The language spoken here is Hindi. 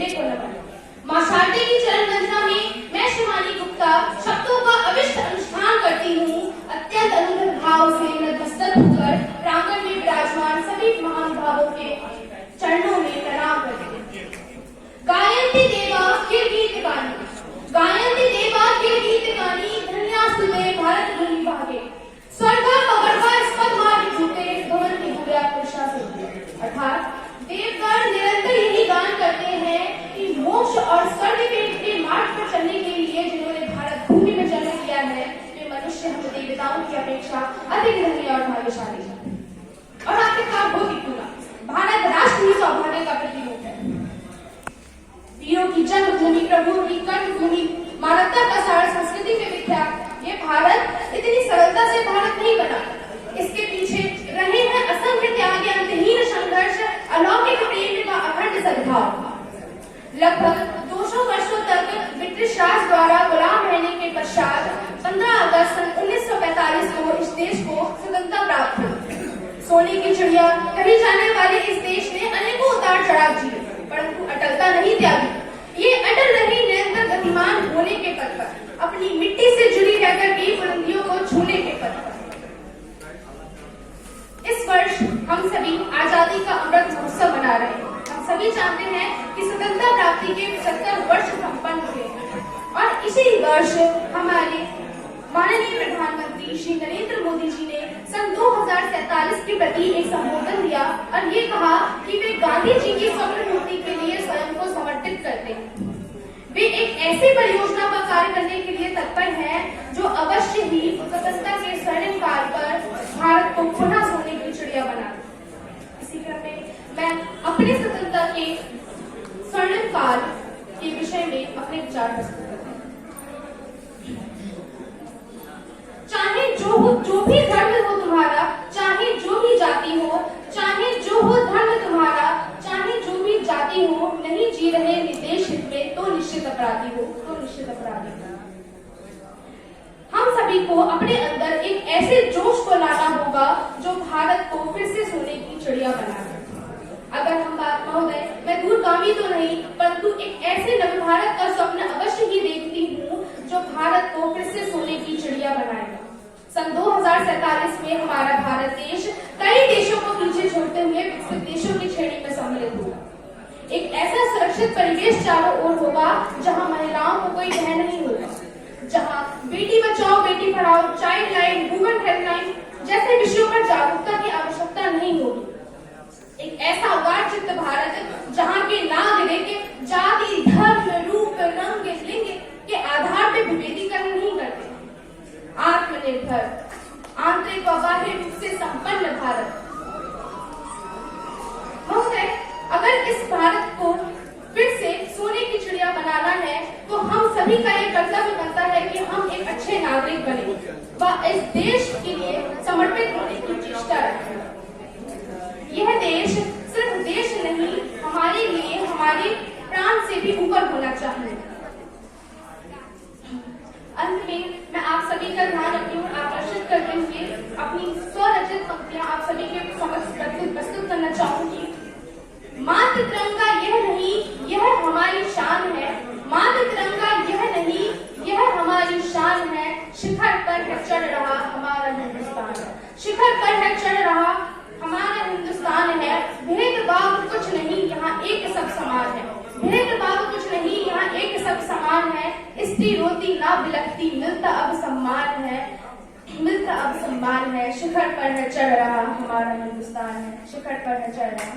झंडे को नमन। मां शारदे की चरण वंदना में मैं शिवानी गुप्ता शब्दों का अविष्ट अनुष्ठान करती हूँ। अत्यंत अनुग्रह भाव से नतमस्तक होकर प्रांगण में विराजमान सभी महानुभावों के चरणों में प्रणाम करती हूँ। गायन्ति देवा किल गीत गानी, गायन्ति देवा किल गीत गानी, धन्यास्तुते भारत भूमि भागे। स्वर्ग पवर्ग स्पदमार्ग झूठे भवन्ति भूया पुरुषा से। अर्थात देवगण निरंतर यही गान करते हैं कि मोक्ष और स्वर्ग के मार्ग पर चलने के लिए जिन्होंने भारत भूमि में जन्म लिया है वे मनुष्य हम देवताओं की अपेक्षा अधिक धन्य और भाग्यशाली हैं। और आपके साथ हो क्यों ना, भारत राष्ट्र ही सौभाग्य का प्रतीक है। वीरों की जन्मभूमि, प्रभुओं की कर्मभूमि, मानवता का सार संस्कृति में विख्यात ये भारत इतनी सरलता से भारत नहीं बना। इसके पीछे रहे हैं असंख्य त्याग, अंतहीन संघर्ष, अलौकिक प्रेम का अखंड सद्भाव। लगभग 200 वर्षों तक ब्रिटिश राज द्वारा गुलाम रहने के पश्चात 15 अगस्त 1945 को इस देश को स्वतंत्रता प्राप्त हुई। सोने की चिड़िया कही जाने वाले इस देश ने अनेकों उतार चढ़ाव जिए, परंतु अटलता नहीं त्यागी। ये अटल रही निरंतर गतिमान होने के पथ पर, अपनी मिट्टी से जुड़ी रहकर की बुलंदियों को छूने के पथ पर। इस वर्ष हम सभी आजादी का अमृत महोत्सव मना रहे हैं। हम सभी जानते हैं कि स्वतंत्रता प्राप्ति के 75 वर्ष संपन्न हुए और इसी वर्ष हमारे माननीय प्रधानमंत्री श्री नरेंद्र मोदी जी ने सन 2047 के प्रति एक संबोधन दिया और ये कहा कि वे गांधी जी की स्वप्न पूर्ति के लिए स्वयं को समर्पित करते हैं। वे एक ऐसी परियोजना पर कार्य करने के लिए तत्पर हैं जो अवश्य ही स्वतंत्रता के स्वर्णिम काल पर भारत को पुनः सोने की चिड़िया बना दे। इसी क्रम में मैं अपने स्वतंत्रता के स्वर्णिम काल के विषय में अपने विचार प्रस्तुत करती हूँ। चाहे जो भी धर्म हो तुम्हारा, चाहे जो भी जाति हो, चाहे जो हो धर्म तुम्हारा, चाहे जो भी जाति हो, नहीं जी रहे निदेश हित में तो निश्चित अपराधी हो, तो निश्चित अपराधी हो। हम सभी को अपने अंदर एक ऐसे जोश को लाना होगा जो भारत को फिर से सोने की चिड़िया बना दे। अगर हम बात महोदय, मैं दूरगामी तो नहीं परंतु एक ऐसे नव भारत का स्वप्न अवश्य ही देखती हूँ जो भारत को फिर से सोने की चिड़िया बनाएगा। सन 2047 में हमारा भारत देश कई देशों को पीछे छोड़ते हुए विकसित देशों की श्रेणी में सम्मिलित होगा। एक ऐसा सुरक्षित परिवेश चारों ओर होगा जहाँ महिलाओं को कोई भय नहीं होगा, जहाँ Beti Bachao Beti Padhao, child line, women helpline जैसे विषयों पर जागरूकता की आवश्यकता नहीं होगी। एक ऐसा उदार चित्त भारत जहाँ के नागरिक जाति, धर्म, रूप, रंग, लिंग के आधार पर विभेदीकरण नहीं करते। आत्मनिर्भर, आंतरिक व बाह्य रूप से संपन्न भारत। महोदय, अगर इस भारत को फिर से सोने की चिड़िया बनाना है तो हम सभी का एक कर्तव्य बनता है कि हम एक अच्छे नागरिक बने व इस देश के लिए समर्पित होने की चेष्टा रखें। यह देश सिर्फ देश नहीं, हमारे लिए हमारे प्राण से भी ऊपर होना चाहिए। अंत में मैं आप सभी का ध्यान अपनी ओर आकर्षित करते हुए अपनी स्वरचित पंक्तियां आप सभी के समक्ष प्रस्तुत करना चाहूंगी। मात्र तिरंगा यह नहीं, यह हमारी शान है। मात्र तिरंगा यह नहीं, यह हमारी शान है। शिखर पर है चढ़ रहा हमारा हिंदुस्तान है। शिखर पर है चढ़ रहा हमारा हिंदुस्तान है। भेदभाव कुछ नहीं, यहाँ एक सब समान है। भेदभाव कुछ नहीं, यहाँ एक सब समान है। स्त्री रोती ना बिलखती, मिलता अब सम्मान है, मिलता अब सम्मान है। शिखर पर है चढ़ रहा हमारा हिंदुस्तान है। शिखर पर है चढ़ रहा।